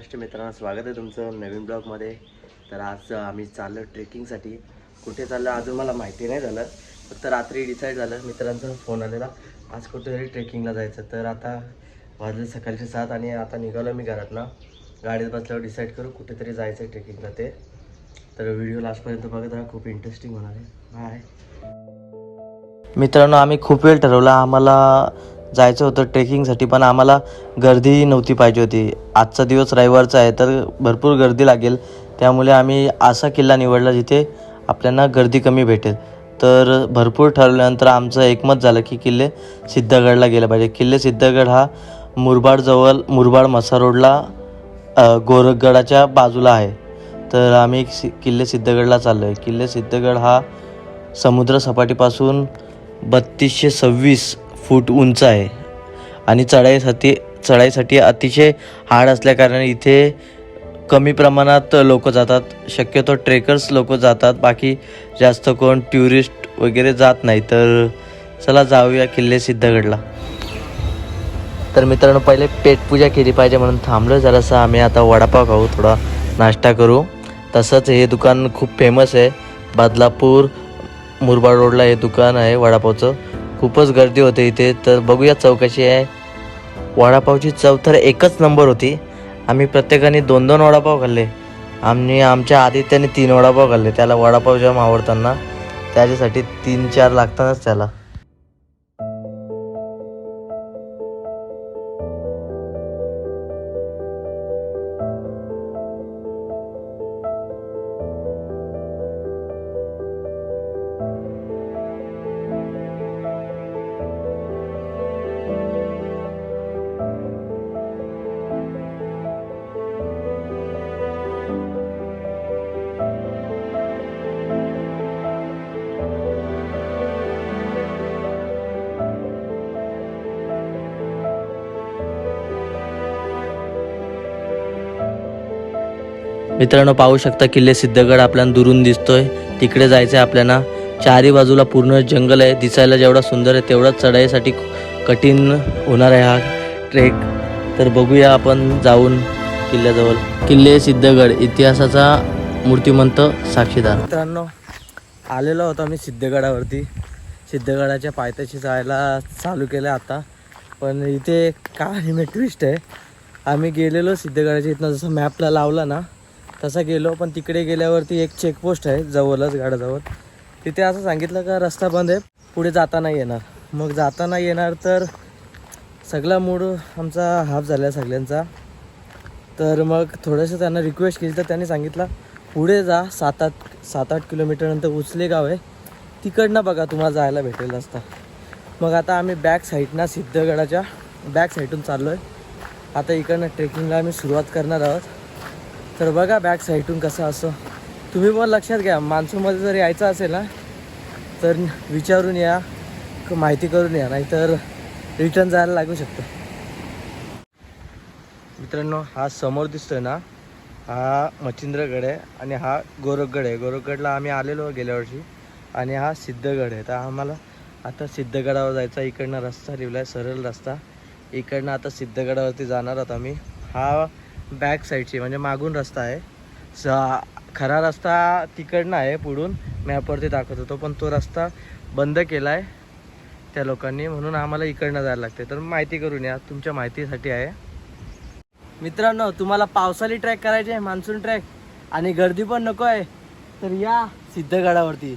महाराष्ट्र मित्रांनो, स्वागत आहे तुमचं नवीन ब्लॉगमध्ये. तर आज आम्ही चाललो ट्रेकिंगसाठी. कुठे चाललो अजून मला माहिती नाही झालं, फक्त रात्री डिसाईड झालं. मित्रांचा फोन आलेला आज कुठेतरी ट्रेकिंगला जायचं. तर आता वाजले सकाळचे 7 आणि आता निघालो मी घरातनं. गाडीत बसल्यावर डिसाईड करू कुठेतरी जायचं आहे ट्रेकिंगला ते. तर व्हिडिओ लास्टपर्यंत बघत राहा, खूप इंटरेस्टिंग होणार आहे. बाय मित्रांनो, आम्ही खूप वेळ ठरवला आम्हाला जायचं होतं ट्रेकिंगसाठी, पण आम्हाला गर्दी नव्हती पाहिजे होती. आजचा दिवस रविवारचा आहे तर भरपूर गर्दी लागेल, त्यामुळे आम्ही असा किल्ला निवडला जिथे आपल्याला गर्दी कमी भेटेल. तर भरपूर ठरवल्यानंतर आमचं एकमत झालं की किल्ले सिद्धगडला गेलं पाहिजे. किल्ले सिद्धगड हा मुरबाड मसा रोडला गोरखगडाच्या बाजूला आहे. तर आम्ही किल्ले सिद्धगडला चाललो आहे. किल्ले सिद्धगड हा समुद्र सपाटीपासून 3226 फूट उंच आहे आणि चढाईसाठी अतिशय हार्ड असल्याकारणाने इथे कमी प्रमाणात लोक जातात. शक्यतो ट्रेकर्स लोक जातात, बाकी जास्त कोण टुरिस्ट वगैरे जात नाही. तर चला जाऊया किल्ले सिद्धगडला. तर मित्रांनो, पहिले पेटपूजा केली पाहिजे म्हणून थांबलो जरासं. आम्ही आता वडापाव खाऊ, थोडा नाश्ता करू. तसंच हे दुकान खूप फेमस आहे, बदलापूर मुरबाड रोडला हे दुकान आहे वडापावचं. खूपच गर्दी होते इथे. तर बघूया चव कशी आहे. वडापावची चव तर एकच नंबर होती. आम्ही प्रत्येकाने 2-2 वडापाव खाल्ले आणि आमच्या आदित्याने 3 वडापाव खाल्ले. त्याला वडापाव जाम आवडताना त्याच्यासाठी 3-4 लागतातच त्याला. मित्रांनो, पाहू शकता किल्ले सिद्धगड आपल्याला दुरून दिसतोय. तिकडे जायचं आहे आपल्याला. चारी बाजूला पूर्ण जंगल आहे. दिसायला जेवढा सुंदर आहे तेवढाच चढाईसाठी कठीण होणार आहे हा ट्रेक. तर बघूया आपण जाऊन किल्ल्याजवळ. किल्ले सिद्धगड, इतिहासाचा मूर्तिमंत साक्षीदार. मित्रांनो, आलेलो होतो आम्ही सिद्धगडावरती. सिद्धगडाच्या पायथ्याशी जायला चालू केलं आता, पण इथे काय ट्विस्ट आहे. आम्ही गेलेलो सिद्धगडाच्या इथनं, जसं मॅपला लावला ना तसा गेलो, पण तिकडे गेल्यावरती एक चेकपोस्ट आहे जवळच गाडाजवळ. तिथे असं सांगितलं का रस्ता बंद आहे, पुढे जाता नाही येणार. मग जाता नाही येणार तर सगळा मूड आमचा हाफ झाला सगळ्यांचा. तर मग थोडंसं त्यांना रिक्वेस्ट केली तर त्यांनी सांगितलं पुढे जा, 7-8 किलोमीटरनंतर उचले गाव आहे, तिकडनं बघा तुम्हाला जायला भेटेल रस्ता. मग आता आम्ही बॅक साईडनं सिद्धगडाच्या बॅक साईडून चाललो आहे. आता इकडनं ट्रेकिंगला आम्ही सुरुवात करणार आहोत. तर बघा बॅक साईडून कसं असं. तुम्ही पण लक्षात घ्या, मान्सूनमध्ये जर यायचं असेल ना तर विचारून या, माहिती करून या, नाहीतर रिटर्न जायला लागू शकतं. मित्रांनो, हा समोर दिसतोय ना, हा मच्छिंद्रगड आहे आणि हा गोरखगड आहे. गोरखगडला आम्ही आलेलो गेल्या वर्षी आणि हा सिद्धगड आहे. तर आम्हाला आता सिद्धगडावर जायचा. इकडनं रस्ता लिहिला आहे, सरळ रस्ता. इकडनं आता सिद्धगडावरती जाणार आहोत आम्ही. हा बॅक साईडची म्हणजे मागून रस्ता आहे. खरा रस्ता तिकडनं आहे, पुढून मॅपवरती दाखवत होतो, पण तो रस्ता बंद केला आहे त्या लोकांनी, म्हणून आम्हाला इकडनं जायला लागते. तर माहिती करून या, तुमच्या माहितीसाठी आहे. मित्रांनो, तुम्हाला पावसाळी ट्रॅक करायचे आहे, मान्सून ट्रॅक, आणि गर्दी पण नको आहे, तर या सिद्धगडावरती,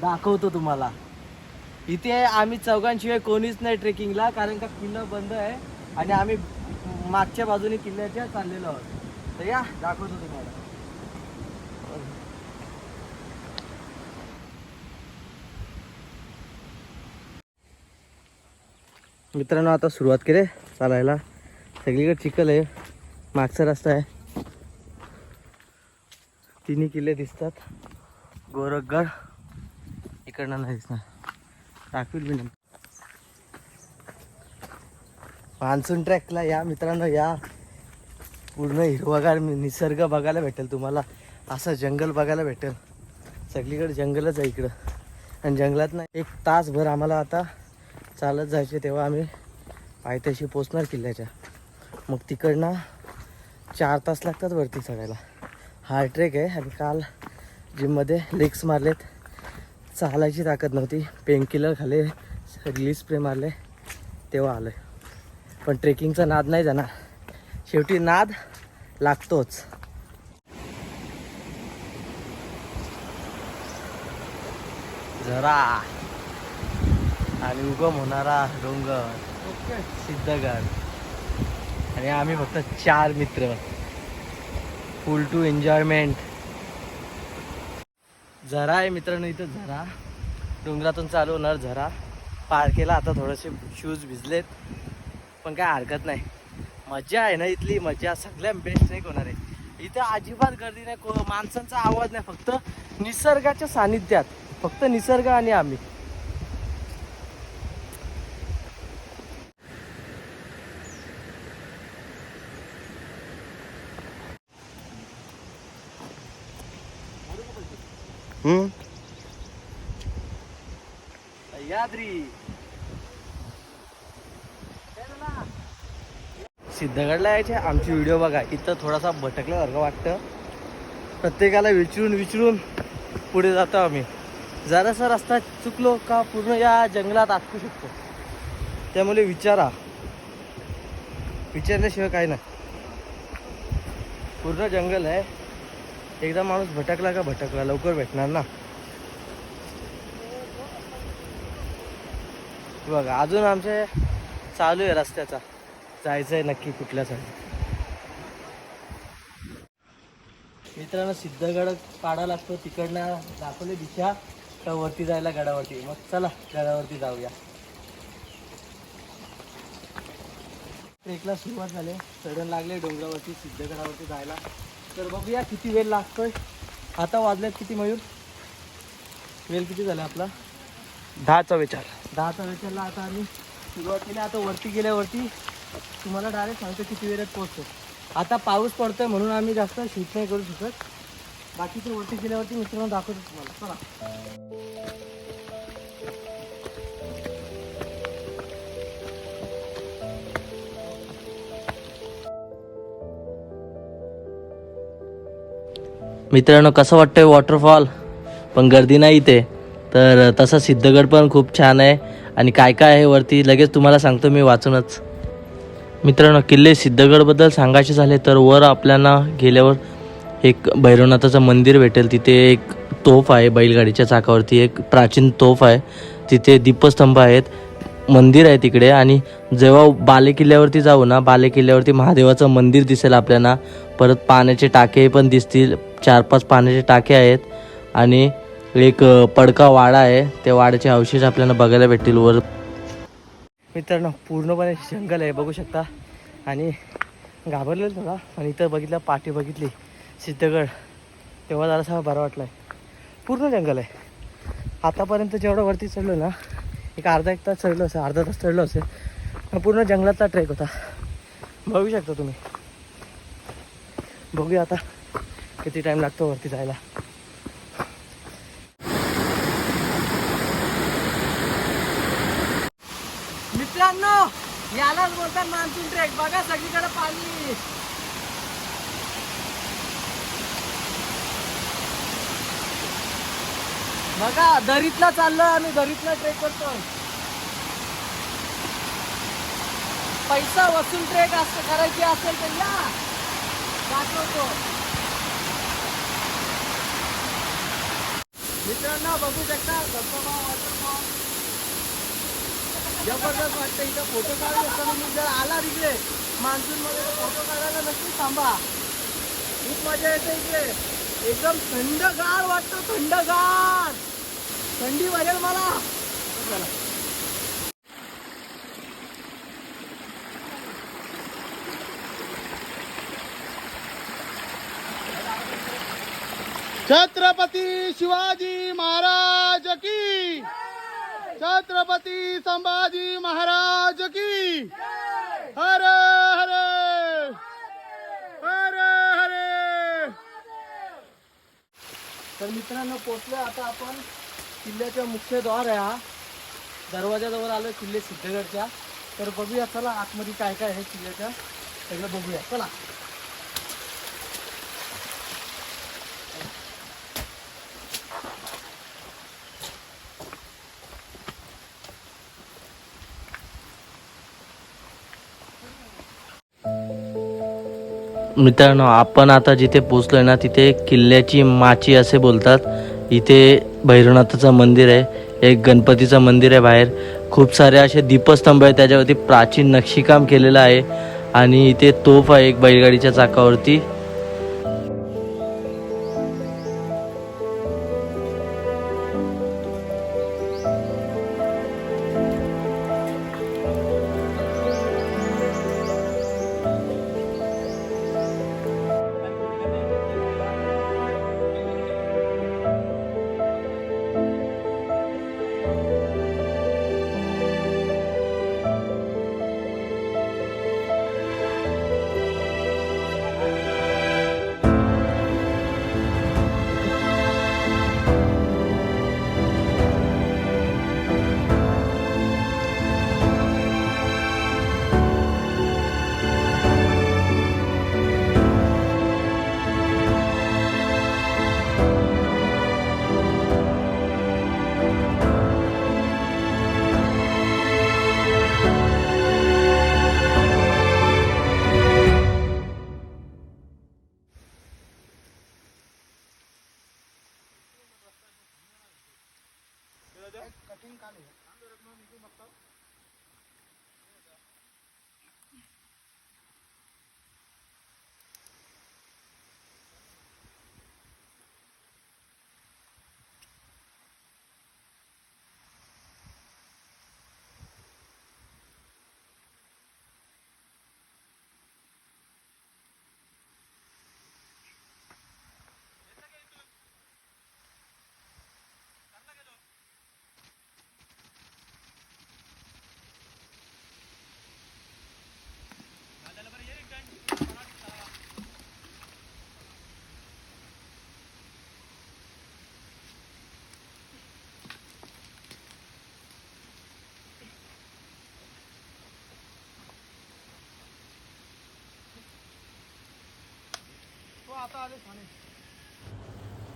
दाखवतो तुम्हाला. इथे आम्ही चौघांशिवाय कोणीच नाही ट्रेकिंगला, कारण का किल्ला बंद आहे आणि आम्ही मागच्या बाजूने किल्ल्याच्या चाललेलो आहोत. तर या, दाखवतो तुम्हाला. मित्रांनो, आता सुरुवात केली चालायला. सगळीकडे चिखल आहे, मागचा रस्ता आहे. तिन्ही किल्ले दिसतात. गोरखगड इकडनं नाही दिसणार, दाखवील मी. मान्सून ट्रॅकला या मित्रांनो, या. पूर्ण हिरवागार निसर्ग बघायला भेटेल तुम्हाला. असं जंगल बघायला भेटेल. सगळीकडे जंगलच आहे इकडं, आणि जंगलात ना 1 तासभर आम्हाला आता चालत जायचे, तेव्हा आम्ही पायथ्याशी पोचणार किल्ल्याच्या. मग तिकडनं 4 तास लागतात वरती चढायला. हार्ड ट्रेक आहे. आणि काल जिममध्ये लेग्स मारलेत, चालायची ताकद नव्हती, पेनकिलर खाल्ले, रिलीज स्प्रे मारले, तेव्हा आलं. पण ट्रेकिंगचा नाद नाही जाणार, शेवटी नाद लागतोच. झरा आणि उगम होणारा डोंगर सिद्धगड. आणि आम्ही फक्त 4 मित्र, फुल टू एन्जॉयमेंट. झरा आहे मित्रांनो, इथं झरा, डोंगरातून चालू होणार झरा. पार केला, आता थोडेसे शूज भिजलेत, पण काय हरकत नाही. मजा आहे ना इथली, मजा सगळ्या बेस्ट ट्रेक होणार आहे. इथं अजिबात गर्दी नाही, माणसांचा आवाज नाही, फक्त निसर्गाच्या सानिध्यात, फक्त निसर्ग आणि आम्ही. सह्याद्री सिद्धगडला यायचे आमची व्हिडिओ बघा. इथं थोडासा भटकल्यासारखं वाटतं, प्रत्येकाला विचारून पुढे जातो आम्ही. जरासा रस्ता चुकलो का पूर्ण या जंगलात अटकू शकतो, त्यामुळे विचारल्याशिवाय काय नाही. पूर्ण जंगल आहे, एकदा माणूस भटकला का भटकला, लवकर भेटणार ना. बघा अजून आमचे चालू आहे रस्त्याचा, जायचं आहे नक्की कुठल्या साईड. मित्रांनो सिद्धगड पाडा लागतो, तिकडनं दाखवले दिशा का वरती जायला गडावरती. मग चला गडावरती जाऊया. ट्रेकला सुरुवात झाली, चढण लागले डोंगरावरती सिद्धगडावरती जायला. तर बघूया किती वेळ लागतोय. आता वाजल्यात किती मयूर, वेळ किती झाला आपला? 10:44ला आता आम्ही सुरुवात केली. आता वरती गेल्यावरती तुम्हाला डायरेक्ट सांगतो किती वेळात पोहोचतो. आता पाऊस पडतोय म्हणून आम्ही जास्त शूट नाही करू शकत, बाकीचे वरती गेल्यावरती मित्रांनो दाखवतो तुम्हाला. चला मित्रांनो, कसं वाटतंय वॉटरफॉल? पण गर्दी नाही इथे. तर तसा सिद्धगड पण खूप छान आहे, आणि काय काय आहे वरती लगेच तुम्हाला सांगतो मी वाचूनच. मित्रांनो, किल्ले सिद्धगडबद्दल सांगायचे झाले तर वर आपल्याला गेल्यावर एक भैरवनाथाचं मंदिर भेटेल. तिथे एक तोफ आहे, बैलगाडीच्या चाकावरती एक प्राचीन तोफ आहे. तिथे दीपस्तंभ आहेत, मंदिर आहे तिकडे. आणि जेव्हा बालेकिल्ल्यावरती जाऊ ना, बालेकिल्ल्यावरती महादेवाचं मंदिर दिसेल आपल्याला. परत पाण्याचे टाके पण दिसतील, 4-5 पाण्याचे टाके आहेत. आणि एक पडका वाडा आहे, त्या वाड्याचे अवशेष आपल्याला बघायला भेटतील वर. मित्रांनो पूर्णपणे जंगल आहे, बघू शकता. आणि घाबरलेलं थोडा, आणि इथं बघितलं पाठी बघितली सिद्धगड, तेव्हा जरासा बरं वाटलं आहे. पूर्ण जंगल आहे. आतापर्यंत जेवढं वरती चढलो ना, एक अर्धा तास चढलो असेल, अर्धा तास चढलो असेल. पूर्ण जंगलातला ट्रेक होता, बघू शकता तुम्ही. बघूया आता किती टाईम लागतो वरती जायला. मित्रांनो यालाच बोलतात मान्सून ट्रेक. बघा सगळीकडे पाणी. बघा दरीतला चाललोय आम्ही, दरीतला ट्रेक करतोय. पैसा वसूल ट्रेक असं करायची असेल तर या, दाखवतो. मित्रांनो बघू शकता धबधबा, वॉटरफॉल जबरदस्त वाटतं. इथं फोटो काढायला तुम्ही जर आला तिकडे मान्सूनमध्ये फोटो काढायला नक्की थांबा, खूप मजा येते इकडे. एकदम थंडगार वाटतं, थंडगार, थंडी वाजेल मला. चला छत्रपती शिवाजी महाराज की, छत्रपती संभाजी महाराज की, हर हर हर हर. तर मित्रांनो पोचलो आता आपण किल्ल्याच्या मुख्य द्वार आहे, हा दरवाजाजवळ आलो किल्ले सिद्धगडच्या. तर बघूया चला आतमध्ये काय काय आहे किल्ल्याच्या, सगळं बघूया चला. मित्रांनो, आपण आता जिथे पोचलोय ना तिथे किल्ल्याची माची असे बोलतात. इथे भैरवनाथाचं मंदिर आहे, एक गणपतीचं मंदिर आहे. बाहेर खूप सारे असे दीपस्तंभ आहे, त्याच्यावरती प्राचीन नक्षीकाम केलेलं आहे. आणि इथे तोफ आहे एक बैलगाडीच्या चाकावरती.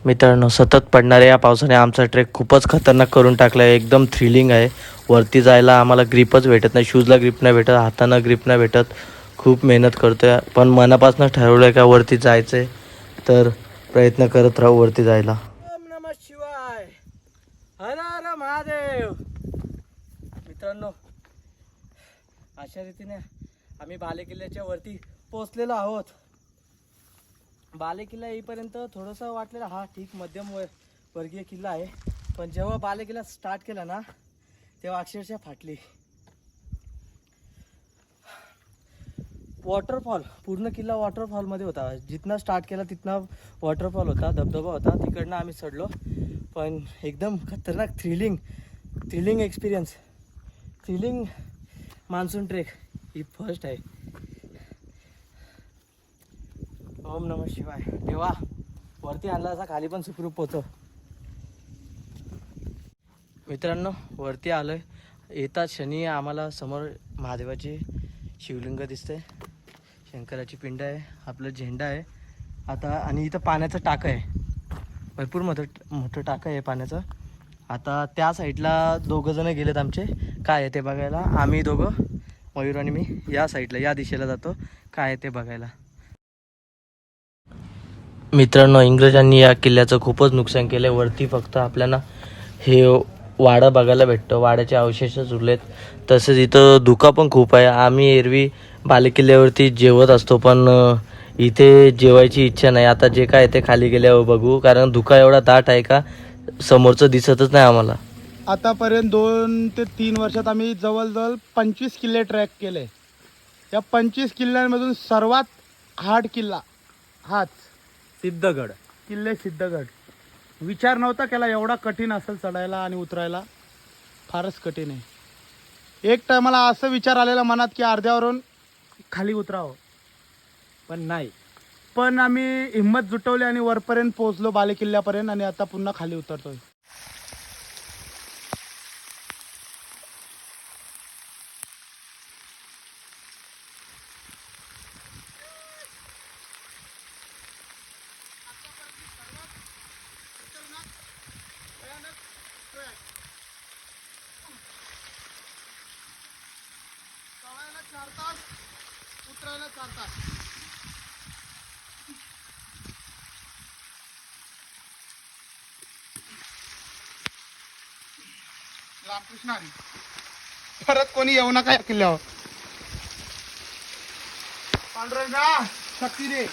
मित्रांनो, सतत पडणाऱ्या या पावसाने आमचा ट्रेक खूपच खतरनाक करून टाकला आहे. एकदम थ्रिलिंग आहे. वरती जायला आम्हाला ग्रिपच भेटत नाही, शूजला ग्रिप नाही भेटत, हातानं ग्रिप नाही भेटत. खूप मेहनत करतो आहे, पण मनापासून ठरवलं आहे का वरती जायचं आहे, तर प्रयत्न करत राहू वरती जायला. ओम नमः शिवाय, हर हर महादेव. मित्रांनो, अशा रीतीने आम्ही बालेकिल्ल्याच्या वरती पोहोचलेलो आहोत. बालेकिल्ला येईपर्यंत थोडंसं वाटलेलं हा ठीक मध्यम वर्गीय किल्ला आहे, पण जेव्हा बालेकिल्ला स्टार्ट केला ना तेव्हा अक्षरशः फाटली. वॉटरफॉल, पूर्ण किल्ला वॉटरफॉलमध्ये होता. जिथनं स्टार्ट केला तिथनं वॉटरफॉल होता, धबधबा होता. तिकडनं आम्ही चढलो, पण एकदम खतरनाक thrilling experience, thrilling monsoon trek ही फर्स्ट आहे. ओम नमः शिवाय. देवा, वरती आणला असा खाली पण सुखरूप पोचव. मित्रांनो, वरती आलोय. येताच क्षणी आम्हाला समोर महादेवाची शिवलिंग दिसते, शंकराची पिंड आहे, आपलं झेंडा आहे आता. आणि इथं पाण्याचं टाकं आहे, भरपूर मोठं टाकं आहे पाण्याचं. आता त्या साईडला दोघं जण गेलेत आमचे, काय आहे ते बघायला. आम्ही दोघं, मयूर आणि मी, या साईडला या दिशेला जातो, काय आहे ते बघायला. मित्रांनो, इंग्रजांनी या किल्ल्याचं खूपच नुकसान केलं. वरती फक्त आपल्याला हे वाडा बघायला भेटतं, वाड्याचे अवशेषच उरलेत. तसेच इथं धुका पण खूप आहे. आम्ही एरवी बालेकिल्ल्यावरती जेवत असतो, पण इथे जेवायची इच्छा नाही. आता जे काय ते खाली गेल्यावर बघू, कारण धुका एवढा दाट आहे का समोरचं दिसतच नाही आम्हाला. आतापर्यंत 2 ते 3 वर्षात आम्ही जवळजवळ 25 किल्ले ट्रॅक केले. या 25 किल्ल्यांमधून सर्वात हार्ड किल्ला हाच सिद्धगड किल्ले सिद्धगड. विचार नव्हता केला एवढा कठीण असेल चढायला आणि उतरायला, फारच कठीण आहे. एक टायमाला असं विचार आलेला मनात की अर्ध्यावरून खाली उतरावं, पण नाही. पण आम्ही हिंमत जुटवली आणि वरपर्यंत पोहोचलो, बालेकिल्ल्यापर्यंत. आणि आता पुन्हा खाली उतरतोय. चढायला 4 तास, उतरायला 4 तास. रामकृष्ण हरी. परत कोणी येऊ नका या किल्ल्यावर. पांडुरंगा शक्ती दे.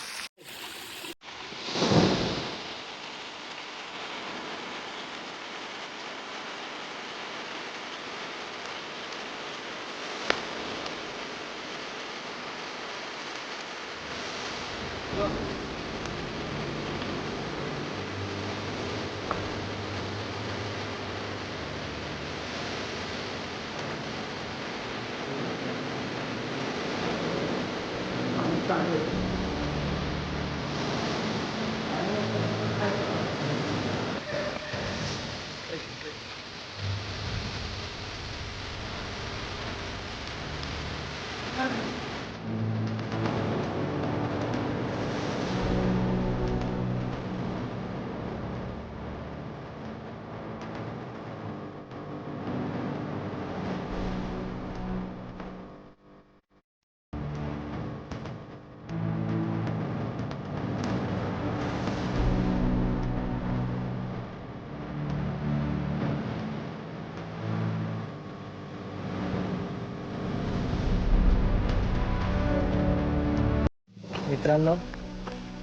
मित्रांनो,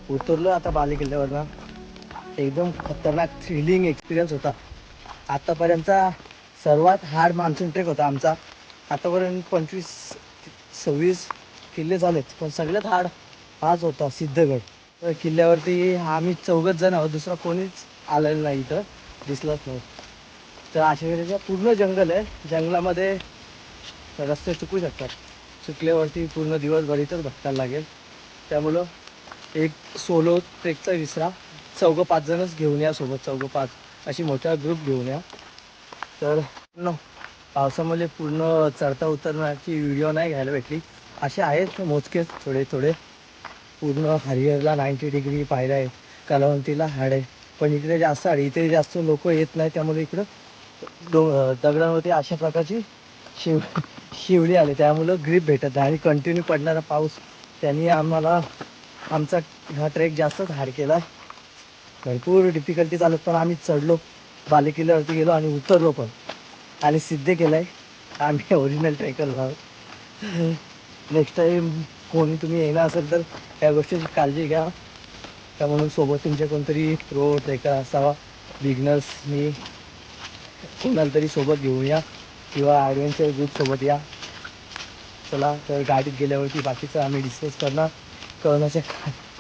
उतरलो आता बालेकिल्ल्यावरनं. एकदम खतरनाक थ्रिलिंग एक्सपिरियन्स होता. आतापर्यंतचा सर्वात हार्ड मान्सून ट्रेक होता आमचा. आतापर्यंत 25-26 किल्ले झालेत, पण सगळ्यात हार्ड हाच होता सिद्धगड. तर किल्ल्यावरती आम्ही 4 जण आहोत, दुसरा कोणीच आलेलं नाही, इथं दिसलंच नाही. तर अशा वेळेला पूर्ण जंगल आहे. जंगलामध्ये रस्ते चुकू शकतात. चुकल्यावरती पूर्ण दिवसभर इथंच भटकायला लागेल. त्यामुळं एक सोलो ट्रेकचा विसरा. 4-5 जणच घेऊन या सोबत, 4-5 अशी मोठा ग्रुप घेऊन या. तर पावसामुळे पूर्ण चढता उतरण्याची व्हिडिओ नाही घ्यायला भेटली. असे आहेत मोजकेच थोडे थोडे. पूर्ण हरिहरला 90 डिग्री पायऱ्या आहे, कलावंतीला हाड आहे, पण इकडे जास्त हाड. इथे जास्त लोक येत नाही, त्यामुळे इकडं दगडांवरती अशा प्रकारची शिवली आली, त्यामुळं ग्रीप भेटत नाही. आणि कंटिन्यू पडणारा पाऊस त्यांनी आम्हाला आमचा हा ट्रेक जास्तच हार्ड केला. भरपूर डिफिकल्टी चालत, पण आम्ही चढलो, बालेकिल्ल्यावरती गेलो आणि उतरलो पण, आणि सिद्ध केलं आहे आम्ही ओरिजिनल ट्रेकर आहोत. नेक्स्ट टाईम कोणी तुम्ही येणार असेल तर या गोष्टीची काळजी घ्या. त्या म्हणून सोबत तुमच्या कोणतरी प्रो ट्रेकर असावा. बिगनर्सनी कोणाला तरी सोबत घेऊन या, किंवा ॲडव्हेंचर ग्रुपसोबत या. चला, तर गाडीत गेल्यावरती बाकीचं आम्ही डिस्कस करण्याच्या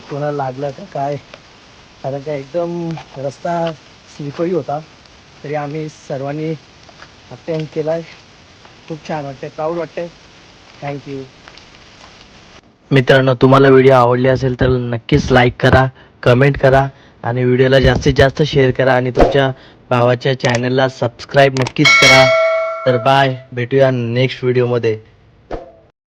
कोणाला लागलं का काय. कारण काय एकदम रस्ता स्लिपरी होता, तरी आम्ही सर्वांनी अटेम्प्ट केला आहे. खूप छान वाटते, प्राऊड वाटते. थँक्यू. मित्रांनो, तुम्हाला व्हिडिओ आवडली असेल तर नक्कीच लाईक करा, कमेंट करा, आणि व्हिडिओला जास्तीत जास्त शेअर करा, आणि तुमच्या भावाच्या चॅनलला सबस्क्राईब नक्कीच करा. तर बाय, भेटूया नेक्स्ट व्हिडिओमध्ये.